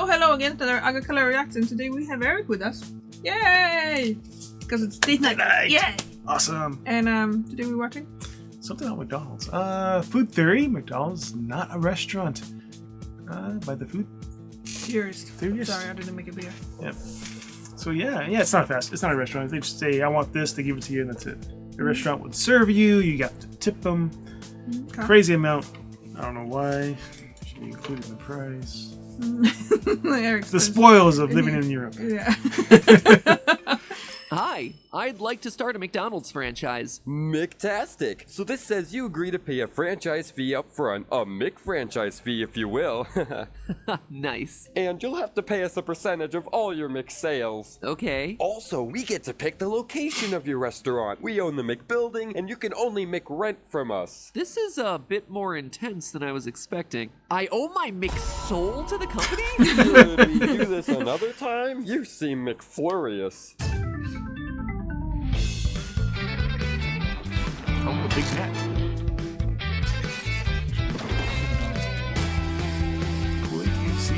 Hello again to our Agakala Reacts, today we have Eric with us. Yay! Because it's date night. Yay! Awesome. And today we're watching something on McDonald's. Food theory. McDonald's not a restaurant. By the food theorist. Theorist. Sorry, I didn't make it bigger. Yep. So yeah, it's not fast. It's not a restaurant. They just say, "I want this." They give it to you, and that's it. The restaurant would serve you. You got to tip them. Okay. Crazy amount. I don't know why. Should be included in the price. The spoils of living in Europe. Yeah. Hi, I'd like to start a McDonald's franchise. McTastic! So this says you agree to pay a franchise fee up front, a McFranchise fee if you will. Nice. And you'll have to pay us a percentage of all your McSales. Okay. Also, we get to pick the location of your restaurant. We own the McBuilding, and you can only McRent from us. This is a bit more intense than I was expecting. I owe my McSoul to the company? Could we do this another time? You seem McFlurious. Oh, a big net. Cool, you see?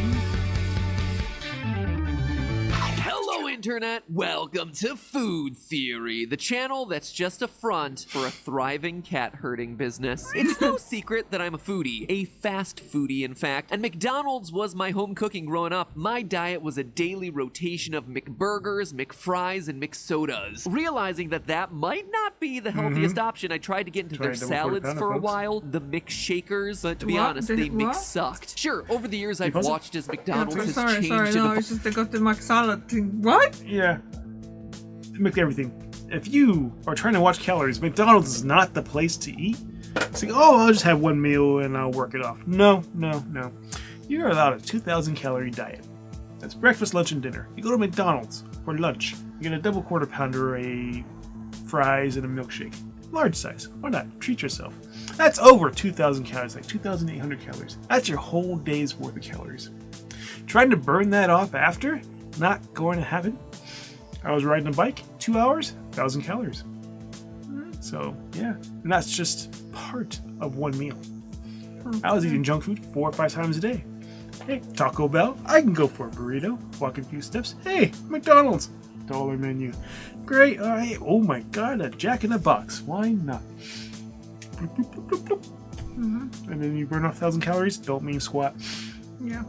Hello, Internet. Welcome to Food Theory, the channel that's just a front for a thriving cat herding business. It's no secret that I'm a foodie, a fast foodie, in fact, and McDonald's was my home cooking growing up. My diet was a daily rotation of McBurgers, McFries, and McSodas. Realizing that that might not be the healthiest option, I tried to get into their salads for a while, the McShakers, but to be honest, they sucked. Sure, over the years I've watched as McDonald's has changed. It's just they got the McSalad thing. What? Yeah. They make everything. If you are trying to watch calories, McDonald's is not the place to eat. It's like, oh, I'll just have one meal and I'll work it off. No. You're allowed a 2,000 calorie diet. That's breakfast, lunch, and dinner. You go to McDonald's for lunch. You get a double quarter pounder, a fries, and a milkshake. Large size. Why not? Treat yourself. That's over 2,000 calories, like 2,800 calories. That's your whole day's worth of calories. Trying to burn that off after? Not going to happen. I was riding a bike, 2 hours, 1,000 calories. So, yeah. And that's just part of one meal. I was eating junk food 4 or 5 times a day. Hey, Taco Bell, I can go for a burrito, walk a few steps. Hey, McDonald's, dollar menu. Great, all right. Oh my God, a Jack in the Box. Why not? Bloop, bloop, bloop, bloop, bloop. And then you burn off 1,000 calories, don't mean squat. Yeah.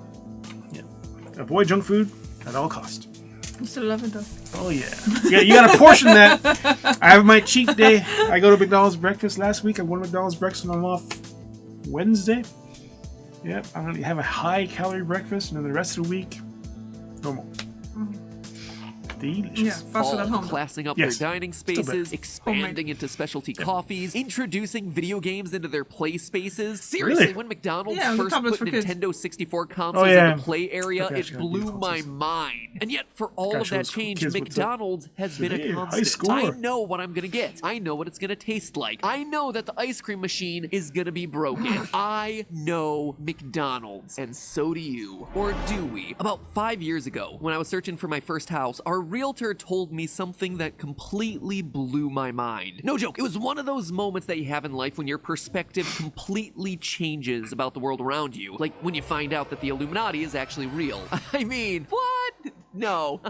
Avoid junk food at all costs. You still love it though. Oh yeah. You gotta portion that. I have my cheat day. I go to McDonald's breakfast last week. I went to McDonald's breakfast and I'm off Wednesday. Yep. I'm gonna have a high calorie breakfast and then the rest of the week, normal. Delicious. Yeah, faster at home. Classing up their dining spaces, expanding into specialty coffees, introducing video games into their play spaces. Seriously, when McDonald's first put Nintendo 64 consoles in the play area, it blew my mind. And yet, for all of that change, McDonald's has been a constant. I know what I'm gonna get. I know what it's gonna taste like. I know that the ice cream machine is gonna be broken. I know McDonald's, and so do you. Or do we? About 5 years ago, when I was searching for my first house, our realtor told me something that completely blew my mind. No joke, it was one of those moments that you have in life when your perspective completely changes about the world around you. Like when you find out that the Illuminati is actually real. I mean, what? No.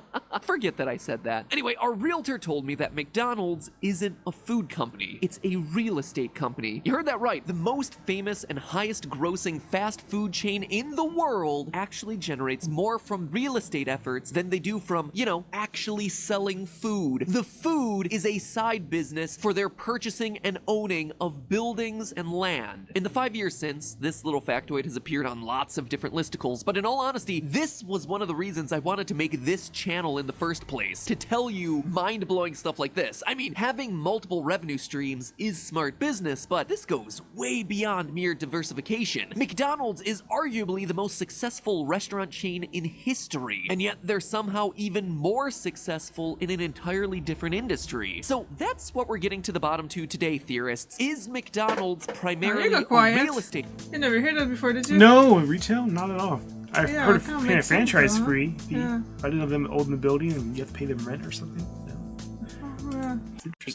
Forget that I said that. Anyway, our realtor told me that McDonald's isn't a food company. It's a real estate company. You heard that right. The most famous and highest grossing fast food chain in the world actually generates more from real estate efforts than they do from, actually selling food. The food is a side business for their purchasing and owning of buildings and land. In the 5 years since, this little factoid has appeared on lots of different listicles, but in all honesty, this was one of the reasons I wanted to make this channel in the first place, to tell you mind-blowing stuff like this. I mean, having multiple revenue streams is smart business, but this goes way beyond mere diversification. McDonald's is arguably the most successful restaurant chain in history, and yet they're somehow even more successful in an entirely different industry. So that's what we're getting to the bottom to today, theorists. Is McDonald's primarily a real estate? You never heard that before, did you? No, retail? Not at all. I've heard of paying a franchise free fee. I didn't know them own the building and you have to pay them rent or something. No.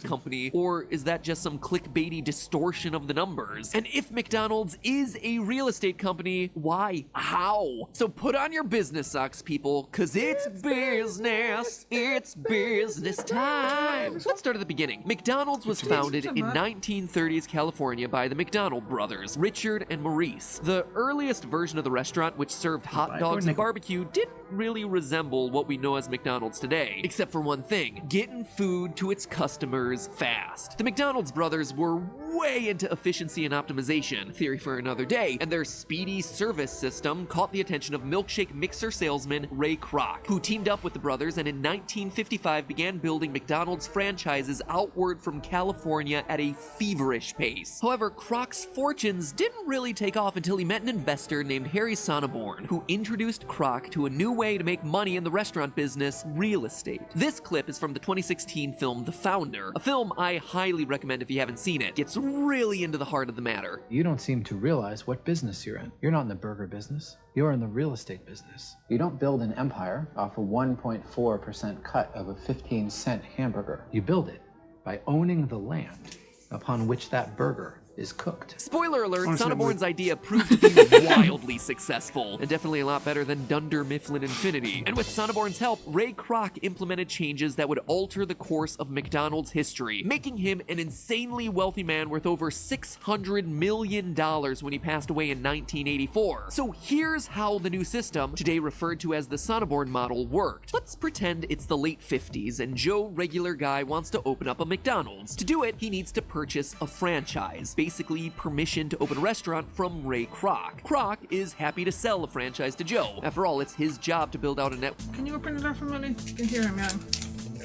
company, or is that just some clickbaity distortion of the numbers? And if McDonald's is a real estate company, why? How? So put on your business socks, people, cause it's business. It's business time. Let's start at the beginning. McDonald's was founded in 1930s California by the McDonald brothers, Richard and Maurice. The earliest version of the restaurant, which served hot dogs and barbecue, didn't really resemble what we know as McDonald's today, except for one thing: getting food to its customers fast. The McDonald's brothers were way into efficiency and optimization, theory for another day, and their speedy service system caught the attention of milkshake mixer salesman Ray Kroc, who teamed up with the brothers and in 1955 began building McDonald's franchises outward from California at a feverish pace. However, Kroc's fortunes didn't really take off until he met an investor named Harry Sonneborn, who introduced Kroc to a new way to make money in the restaurant business: real estate. This clip is from the 2016 film The Founder, a film I highly recommend if you haven't seen it. Gets really into the heart of the matter. You don't seem to realize what business you're in. You're not in the burger business. You're in the real estate business. You don't build an empire off a 1.4% cut of a 15-cent hamburger. You build it by owning the land upon which that burger is cooked. Spoiler alert, Sonneborn's idea proved to be wildly successful, and definitely a lot better than Dunder Mifflin Infinity. And with Sonneborn's help, Ray Kroc implemented changes that would alter the course of McDonald's history, making him an insanely wealthy man worth over $600 million when he passed away in 1984. So here's how the new system, today referred to as the Sonneborn model, worked. Let's pretend it's the late 50s and Joe Regular Guy wants to open up a McDonald's. To do it, he needs to purchase a franchise, basically permission to open a restaurant from Ray Kroc. Kroc is happy to sell a franchise to Joe. After all, it's his job to build out a network. Can you open the door for me? You can hear him, yeah.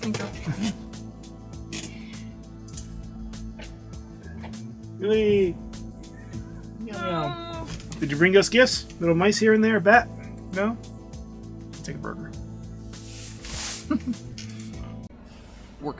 Thank you. Really? Meow. Did you bring us gifts? Little mice here and there? Bat? No? Take a burger.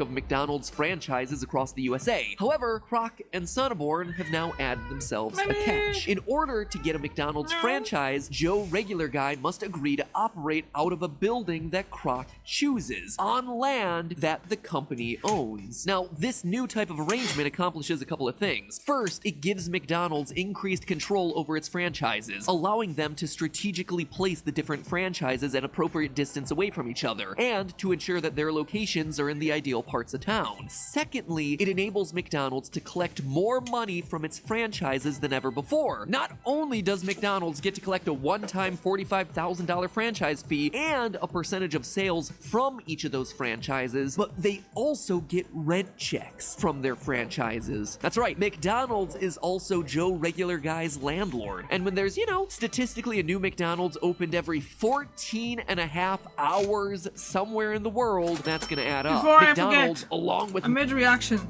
Of McDonald's franchises across the USA. However, Kroc and Sonneborn have now added themselves a catch. In order to get a McDonald's franchise, Joe Regular Guy must agree to operate out of a building that Kroc chooses, on land that the company owns. Now, this new type of arrangement accomplishes a couple of things. First, it gives McDonald's increased control over its franchises, allowing them to strategically place the different franchises at appropriate distance away from each other, and to ensure that their locations are in the ideal parts of town. Secondly, it enables McDonald's to collect more money from its franchises than ever before. Not only does McDonald's get to collect a one-time $45,000 franchise fee and a percentage of sales from each of those franchises, but they also get rent checks from their franchises. That's right, McDonald's is also Joe Regular Guy's landlord. And when there's, statistically a new McDonald's opened every 14 and a half hours somewhere in the world, that's gonna add up. McDonald's, along with... I made a reaction.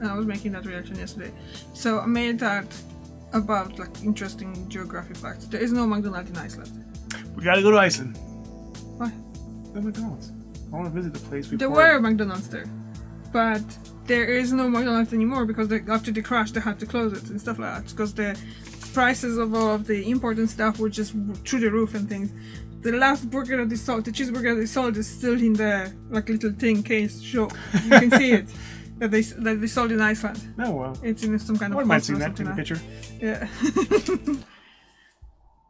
I was making that reaction yesterday. So I made that about interesting geography facts. There is no McDonald's in Iceland. We gotta go to Iceland. Why? The McDonald's. I want to visit the place before. There were McDonald's there, but there is no McDonald's anymore because after the crash they had to close it and stuff like that because the prices of all of the important stuff were just through the roof and things. The last burger that they sold, the cheeseburger they sold, is still in the little tin case show. You can see it that they sold in Iceland. Oh well. It's in some kind of. I might see that in the picture. Yeah.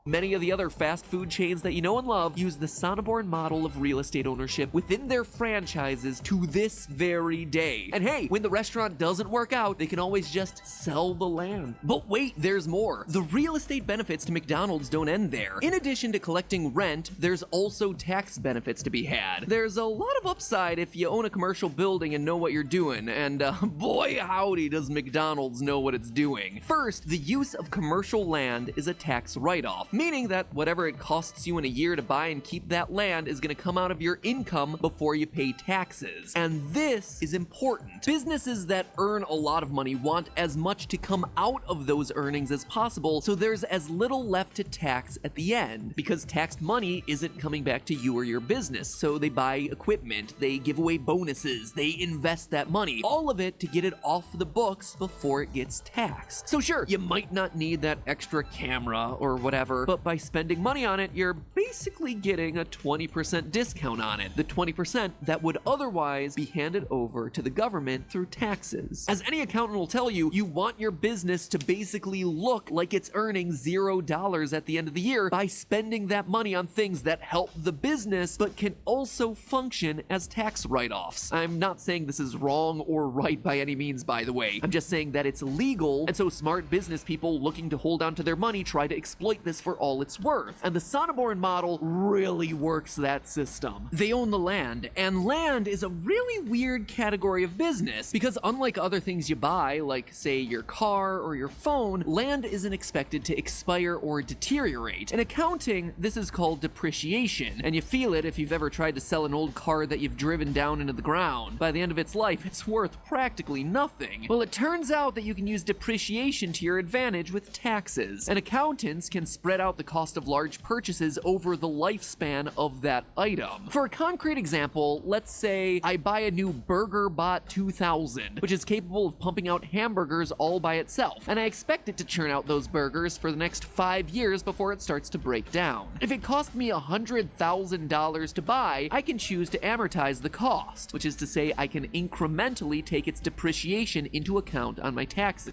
Many of the other fast food chains that you know and love use the Sonneborn model of real estate ownership within their franchises to this very day. And hey, when the restaurant doesn't work out, they can always just sell the land. But wait, there's more. The real estate benefits to McDonald's don't end there. In addition to collecting rent, there's also tax benefits to be had. There's a lot of upside if you own a commercial building and know what you're doing, and boy howdy does McDonald's know what it's doing. First, the use of commercial land is a tax write-off, meaning that whatever it costs you in a year to buy and keep that land is going to come out of your income before you pay taxes. And this is important. Businesses that earn a lot of money want as much to come out of those earnings as possible, so there's as little left to tax at the end, because taxed money isn't coming back to you or your business. So they buy equipment, they give away bonuses, they invest that money, all of it to get it off the books before it gets taxed. So sure, you might not need that extra camera or whatever, year, but by spending money on it, you're basically getting a 20% discount on it. The 20% that would otherwise be handed over to the government through taxes. As any accountant will tell you, you want your business to basically look like it's earning $0 at the end of the year by spending that money on things that help the business, but can also function as tax write-offs. I'm not saying this is wrong or right by any means, by the way. I'm just saying that it's legal, and so smart business people looking to hold on to their money try to exploit this for all it's worth. And the Sonneborn model really works that system. They own the land, and land is a really weird category of business because unlike other things you buy, like say your car or your phone, land isn't expected to expire or deteriorate. In accounting, this is called depreciation, and you feel it if you've ever tried to sell an old car that you've driven down into the ground. By the end of its life, it's worth practically nothing. Well, it turns out that you can use depreciation to your advantage with taxes, and accountants can spread out the cost of large purchases over the lifespan of that item. For a concrete example, let's say I buy a new BurgerBot 2000, which is capable of pumping out hamburgers all by itself, and I expect it to churn out those burgers for the next 5 years before it starts to break down. If it cost me $100,000 to buy, I can choose to amortize the cost, which is to say I can incrementally take its depreciation into account on my taxes.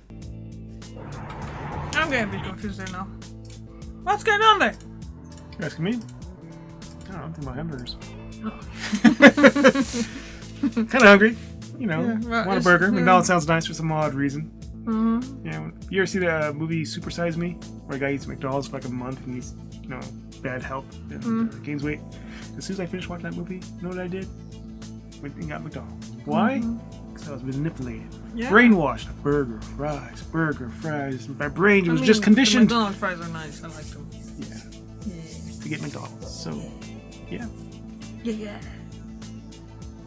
I'm getting a bit confused there now. What's going on there? You asking me? I don't know, I'm thinking about hamburgers. Kind of hungry, you know. Yeah, well, want a burger. McDonald's sounds nice for some odd reason. Yeah, you ever see the movie Super Size Me, where a guy eats McDonald's for like a month and he's, you know, bad health and gains weight? As soon as I finished watching that movie, you know what I did? Went and got McDonald's. Why? Because I was manipulated, brainwashed. Burger, fries. My brain was just conditioned. The McDonald's fries are nice. I like them. Yeah. To get McDonald's. So, yeah. Yeah.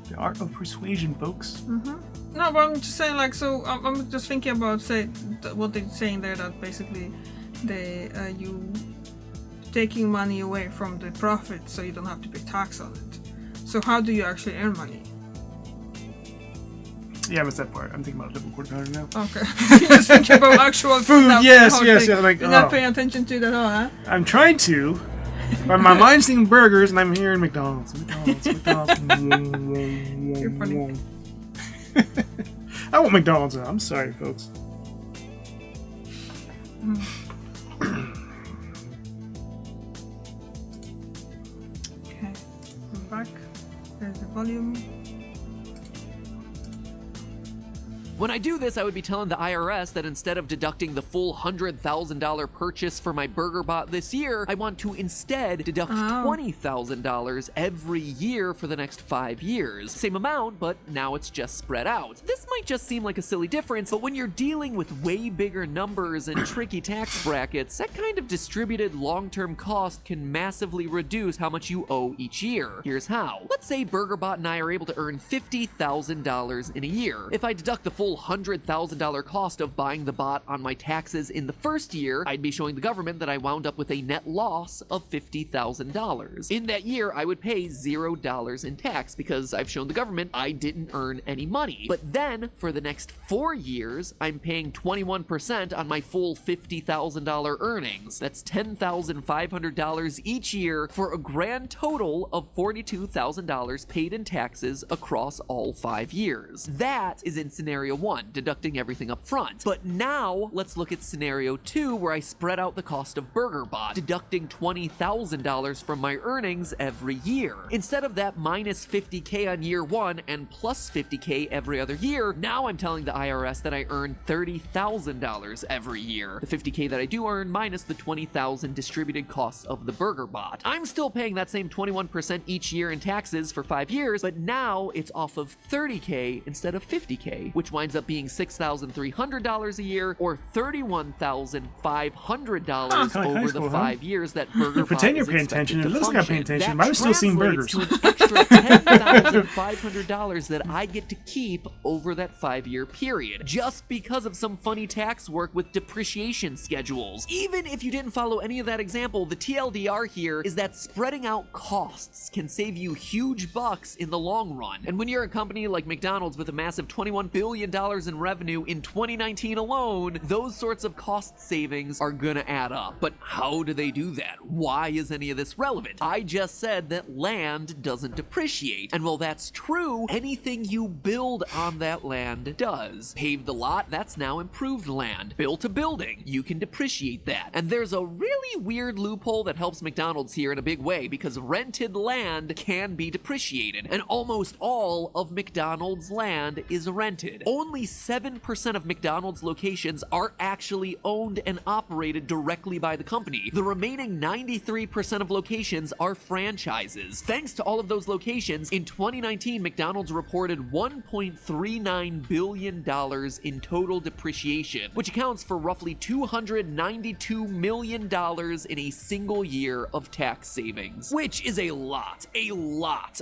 The art of persuasion, folks. No, but I'm just saying, like, so I'm just thinking about, say, what they're saying there, that basically they you taking money away from the profit so you don't have to pay tax on it. So how do you actually earn money? Yeah, I missed that part. I'm thinking about double quarter pounder now. Okay. You're just thinking about actual food. Yes. Like, you're not paying attention to it at all, huh? I'm trying to, but my mind's thinking burgers, and I'm hearing McDonald's. You're funny. I want McDonald's now. I'm sorry, folks. Okay, I'm back. There's the volume. When I do this, I would be telling the IRS that instead of deducting the full $100,000 purchase for my BurgerBot this year, I want to instead deduct $20,000 every year for the next 5 years. Same amount, but now it's just spread out. This might just seem like a silly difference, but when you're dealing with way bigger numbers and tricky tax brackets, that kind of distributed long-term cost can massively reduce how much you owe each year. Here's how. Let's say BurgerBot and I are able to earn $50,000 in a year. If I deduct the full $100,000 cost of buying the bot on my taxes in the first year, I'd be showing the government that I wound up with a net loss of $50,000. In that year, I would pay $0 in tax because I've shown the government I didn't earn any money. But then, for the next 4 years, I'm paying 21% on my full $50,000 earnings. That's $10,500 each year for a grand total of $42,000 paid in taxes across all 5 years. That is in scenario 1, deducting everything up front. But now, let's look at scenario 2, where I spread out the cost of BurgerBot, deducting $20,000 from my earnings every year. Instead of that minus $50K on year 1 and plus $50K every other year, now I'm telling the IRS that I earn $30,000 every year. The $50K that I do earn minus the $20,000 distributed costs of the BurgerBot. I'm still paying that same 21% each year in taxes for 5 years, but now it's off of $30K instead of $50K, which winds up being $6,300 a year or $31,500 over the 5 years that BurgerBot you pretend you're paying attention. It looks like I'm paying attention, but I'm still seeing burgers. To an extra $10,500 that I get to keep over that 5-year period, just because of some funny tax work with depreciation schedules. Even if you didn't follow any of that example, the TLDR here is that spreading out costs can save you huge bucks in the long run. And when you're a company like McDonald's with a massive $21 billion in revenue in 2019 alone, those sorts of cost savings are gonna add up. But how do they do that? Why is any of this relevant? I just said that land doesn't depreciate. And while that's true, anything you build on that land does. Paved the lot, that's now improved land. Built a building, you can depreciate that. And there's a really weird loophole that helps McDonald's here in a big way, because rented land can be depreciated. And almost all of McDonald's land is rented. Only 7% of McDonald's locations are actually owned and operated directly by the company. The remaining 93% of locations are franchises. Thanks to all of those locations, in 2019, McDonald's reported $1.39 billion in total depreciation, which accounts for roughly $292 million in a single year of tax savings, which is a lot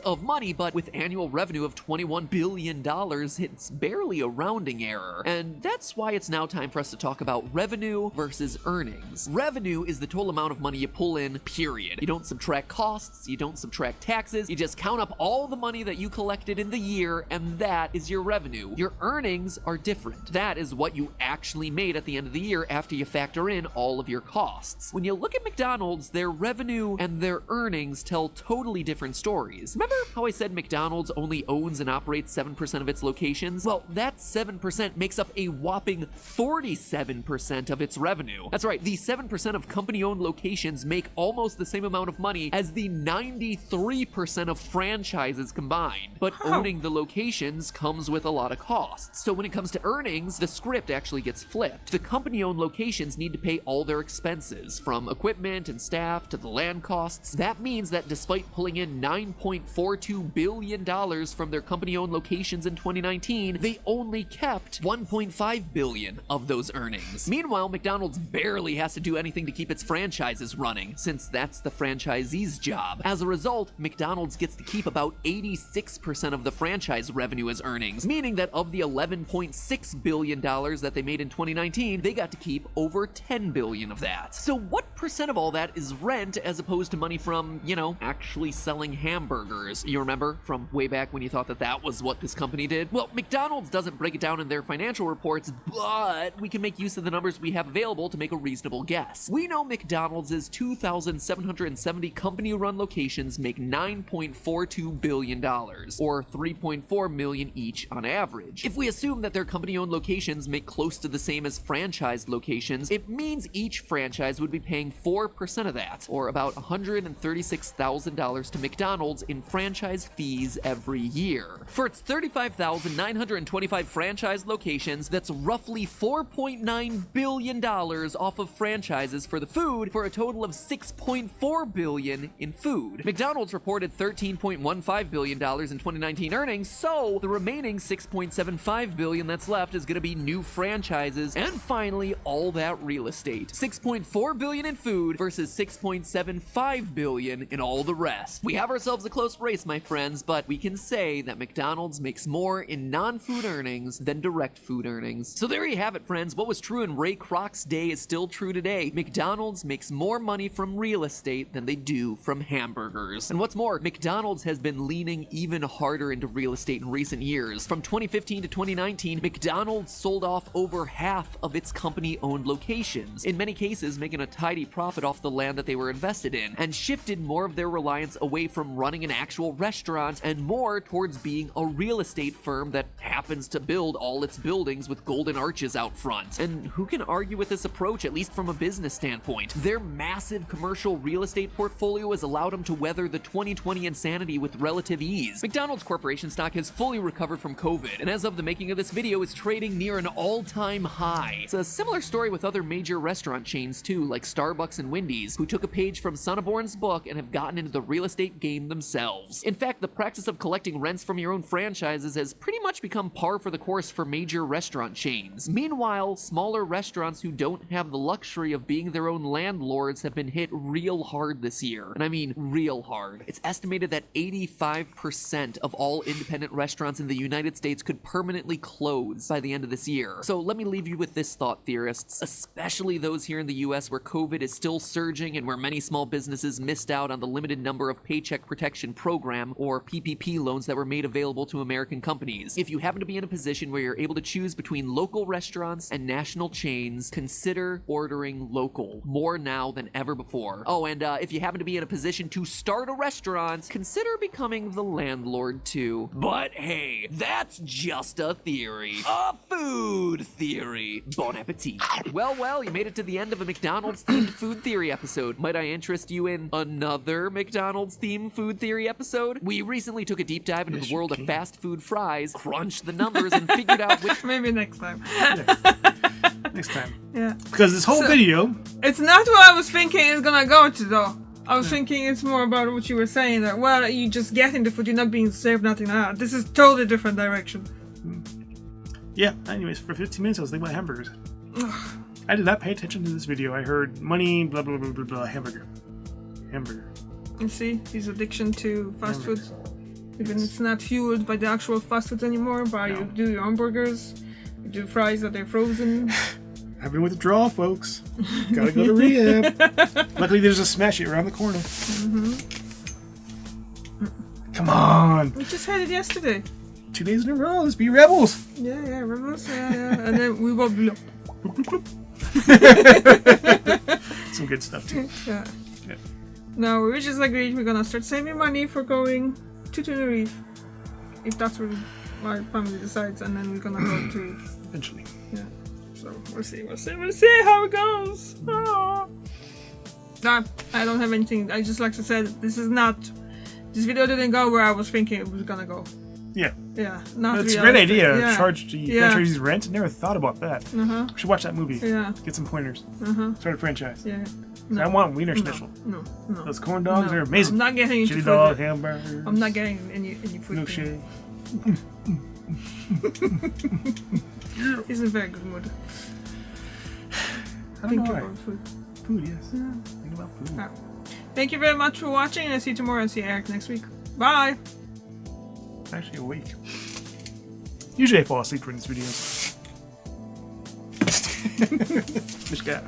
of money, but with annual revenue of $21 billion, it's barely a rounding error. And that's why it's now time for us to talk about revenue versus earnings. Revenue is the total amount of money you pull in, period. You don't subtract costs, you don't subtract taxes, you just count up all the money that you collected in the year, and that is your revenue. Your earnings are different. That is what you actually made at the end of the year after you factor in all of your costs. When you look at McDonald's, their revenue and their earnings tell totally different stories. Remember how I said McDonald's only owns and operates 7% of its locations? Well, that 7% makes up a whopping 47% of its revenue. That's right, the 7% of company-owned locations make almost the same amount of money as the 93% of franchises combined. But owning the locations comes with a lot of costs. So when it comes to earnings, the script actually gets flipped. The company-owned locations need to pay all their expenses, from equipment and staff to the land costs. That means that despite pulling in $9.42 billion from their company-owned locations in 2019, they only kept $1.5 billion of those earnings. Meanwhile, McDonald's barely has to do anything to keep its franchises running, since that's the franchisee's job. As a result, McDonald's gets to keep about 86% of the franchise revenue as earnings, meaning that of the $11.6 billion that they made in 2019, they got to keep over $10 billion of that. So what percent of all that is rent as opposed to money from, actually selling hamburgers? You remember from way back when you thought that that was what this company did? Well, McDonald's doesn't break it down in their financial reports, but we can make use of the numbers we have available to make a reasonable guess. We know McDonald's 2,770 company-run locations make $9.42 billion, or $3.4 million each on average. If we assume that their company-owned locations make close to the same as franchised locations, it means each franchise would be paying 4% of that, or about $136,000 to McDonald's in franchise fees every year. For its 35,925 franchise locations, that's roughly $4.9 billion off of franchises for the food, for a total of $6.4 billion in food. McDonald's reported $13.15 billion in 2019 earnings, so the remaining $6.75 billion that's left is going to be new franchises, and finally, all that real estate. $6.4 billion in food versus $6.75 billion in all the rest. We have ourselves a close race, my friends, but we can say that McDonald's makes more in non-food earnings than direct food earnings. So there you have it, friends. What was true in Ray Kroc's day is still true today. McDonald's makes more money from real estate than they do from hamburgers. And what's more, McDonald's has been leaning even harder into real estate in recent years. From 2015 to 2019, McDonald's sold off over half of its company-owned locations, in many cases making a tidy profit off the land that they were invested in, and shifted more of their reliance away from running an actual restaurant and more towards being a real estate firm that happens to build all its buildings with golden arches out front. And who can argue with this approach, at least from a business standpoint? Their massive commercial real estate portfolio has allowed them to weather the 2020 insanity with relative ease. McDonald's Corporation stock has fully recovered from COVID, and as of the making of this video is trading near an all-time high. It's a similar story with other major restaurant chains too, like Starbucks and Wendy's, who took a page from Sonneborn's book and have gotten into the real estate game themselves. In fact, the practice of collecting rents from your own franchises has pretty much become par for the course for major restaurant chains. Meanwhile, smaller restaurants who don't have the luxury of being their own landlords have been hit real hard this year. And I mean real hard. It's estimated that 85% of all independent restaurants in the United States could permanently close by the end of this year. So let me leave you with this thought, theorists, especially those here in the US where COVID is still surging and where many small businesses missed out on the limited number of Paycheck Protection Program, or PPP loans, that were made available to American companies. If you happen to be in a position position where you're able to choose between local restaurants and national chains, consider ordering local. More now than ever before. Oh, and if you happen to be in a position to start a restaurant, consider becoming the landlord too. But hey, that's just a theory. A food theory. Bon appetit. Well, you made it to the end of a McDonald's themed food theory episode. Might I interest you in another McDonald's themed food theory episode? We recently took a deep dive into the world of fast food fries, crunched the numbers, and figured out which... Maybe next time. Yeah. Next time. Yeah. Because this whole video... It's not what I was thinking it's gonna go to, though. I was thinking it's more about what you were saying, that, well, you just getting the food, you're not being served, nothing like that. This is totally different direction. Yeah, anyways, for 15 minutes I was thinking about hamburgers. I did not pay attention to this video. I heard money, blah, blah, blah, blah, blah, hamburger. Hamburger. You see, his addiction to fast food. Even it's not fueled by the actual fast food anymore, but you do your hamburgers, you do fries that are frozen. I've been withdrawal, folks. Gotta go to rehab. Luckily, there's a smash it around the corner. Come on. We just had it yesterday. 2 days in a row. Let's be rebels. Yeah, rebels. Yeah. And then we go bloop. Some good stuff too. Yeah. No, we just agreed we're gonna start saving money for going to Tenerife, if that's what my family decides, and then we're gonna go to eventually. Yeah. So we'll see how it goes. Oh. Nah, I don't have anything. I just like to say that this video didn't go where I was thinking it was gonna go. Yeah. Yeah. Not It's a great idea. Yeah. Charge the franchisees rent. Never thought about that. We should watch that movie. Yeah. Get some pointers. Start a franchise. Yeah. No. I want Wiener Schnitzel. No. Those corn dogs are amazing. I'm not getting into chili food. dog, hamburgers. I'm not getting any food. Milkshake. He's in a very good mood. I don't know why. About food. Food, yes. Yeah. Think about food. Right. Thank you very much for watching, and I'll see you tomorrow and see Eric next week. Bye! I'm actually awake. Usually I fall asleep during these videos. Fish cat.